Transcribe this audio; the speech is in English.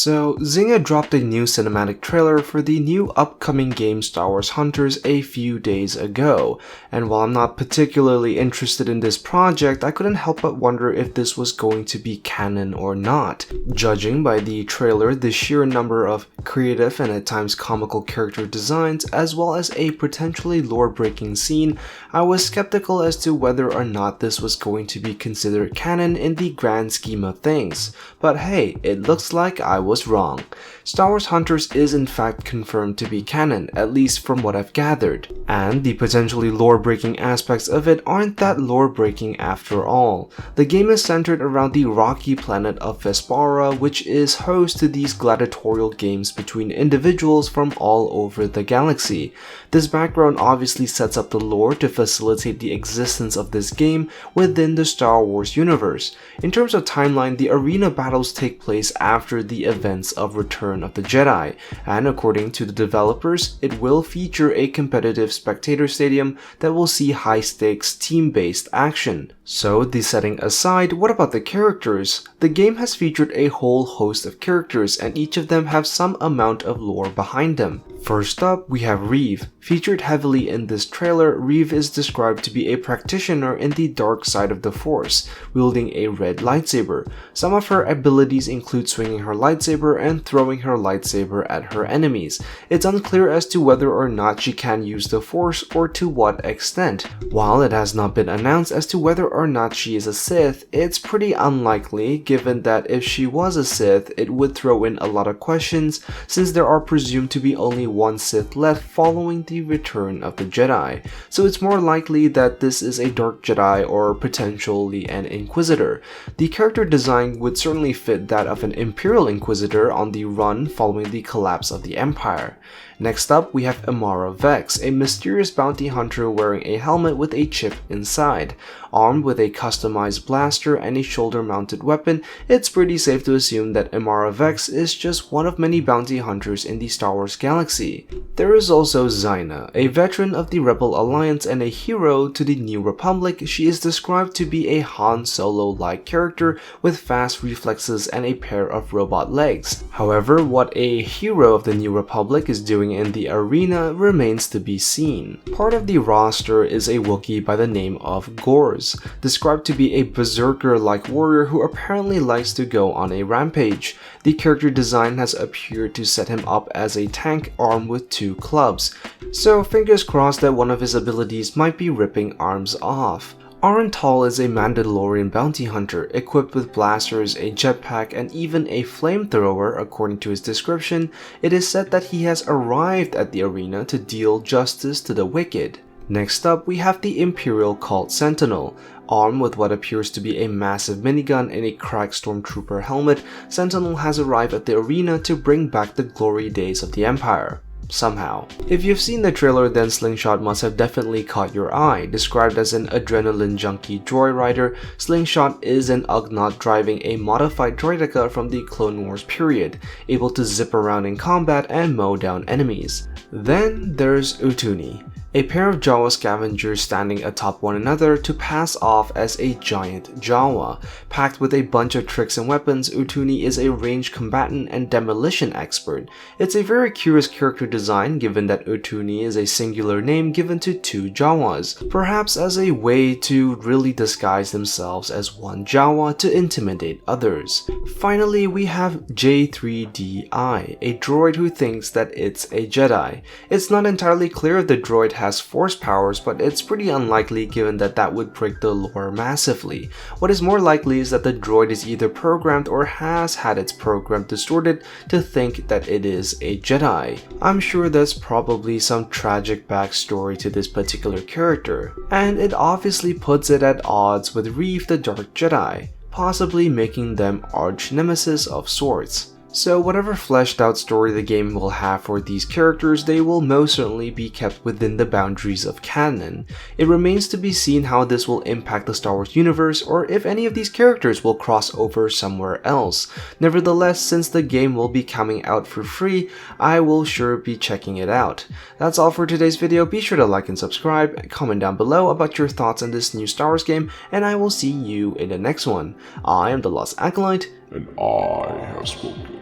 So, Zynga dropped a new cinematic trailer for the new upcoming game Star Wars Hunters a few days ago, and while I'm not particularly interested in this project, I couldn't help but wonder if this was going to be canon or not. Judging by the trailer, the sheer number of creative and at times comical character designs, as well as a potentially lore-breaking scene, I was skeptical as to whether or not this was going to be considered canon in the grand scheme of things. But hey, it looks like I was wrong. Star Wars Hunters is in fact confirmed to be canon, at least from what I've gathered. And the potentially lore-breaking aspects of it aren't that lore-breaking after all. The game is centered around the rocky planet of Vespaara, which is host to these gladiatorial games between individuals from all over the galaxy. This background obviously sets up the lore to facilitate the existence of this game within the Star Wars universe. In terms of timeline, the arena battles take place after the events of Return of the Jedi, and according to the developers, it will feature a competitive spectator stadium that will see high-stakes team-based action. So, the setting aside, what about the characters? The game has featured a whole host of characters, and each of them have some amount of lore behind them. First up, we have Reeve. Featured heavily in this trailer, Reeve is described to be a practitioner in the dark side of the Force, wielding a red lightsaber. Some of her abilities include swinging her lightsaber and throwing her lightsaber at her enemies. It's unclear as to whether or not she can use the Force or to what extent. While it has not been announced as to whether or not she is a Sith, it's pretty unlikely given that if she was a Sith, it would throw in a lot of questions since there are presumed to be only one Sith left following the Return of the Jedi. So it's more likely that this is a Dark Jedi or potentially an Inquisitor. The character design would certainly fit that of an Imperial Inquisitor on the run following the collapse of the Empire. Next up, we have Amara Vex, a mysterious bounty hunter wearing a helmet with a chip inside. Armed with a customized blaster and a shoulder-mounted weapon, it's pretty safe to assume that Amara Vex is just one of many bounty hunters in the Star Wars galaxy. There is also Zynga, a veteran of the Rebel Alliance and a hero to the New Republic. She is described to be a Han Solo-like character with fast reflexes and a pair of robot legs. However, what a hero of the New Republic is doing in the arena remains to be seen. Part of the roster is a Wookiee by the name of Gorz, described to be a berserker-like warrior who apparently likes to go on a rampage. The character design has appeared to set him up as a tank armed with two clubs, so fingers crossed that one of his abilities might be ripping arms off. Arental is a Mandalorian bounty hunter, equipped with blasters, a jetpack, and even a flamethrower. According to his description, it is said that he has arrived at the arena to deal justice to the wicked. Next up, we have the Imperial Cult Sentinel. Armed with what appears to be a massive minigun and a cracked stormtrooper helmet, Sentinel has arrived at the arena to bring back the glory days of the Empire. Somehow. If you've seen the trailer, then Slingshot must have definitely caught your eye. Described as an adrenaline junkie droid rider, Slingshot is an Ugnaught driving a modified droideka from the Clone Wars period, able to zip around in combat and mow down enemies. Then there's Utuni, a pair of Jawa scavengers standing atop one another to pass off as a giant Jawa. Packed with a bunch of tricks and weapons, Utuni is a ranged combatant and demolition expert. It's a very curious character design given that Utuni is a singular name given to two Jawas, perhaps as a way to really disguise themselves as one Jawa to intimidate others. Finally, we have J3DI, a droid who thinks that it's a Jedi. It's not entirely clear if the droid has force powers, but it's pretty unlikely given that that would break the lore massively. What is more likely is that the droid is either programmed or has had its program distorted to think that it is a Jedi. I'm sure there's probably some tragic backstory to this particular character, and it obviously puts it at odds with Reeve the Dark Jedi, possibly making them arch nemesis of sorts. So whatever fleshed out story the game will have for these characters, they will most certainly be kept within the boundaries of canon. It remains to be seen how this will impact the Star Wars universe or if any of these characters will cross over somewhere else. Nevertheless, since the game will be coming out for free, I will sure be checking it out. That's all for today's video. Be sure to like and subscribe, comment down below about your thoughts on this new Star Wars game, and I will see you in the next one. I am the Lost Acolyte, and I have spoken.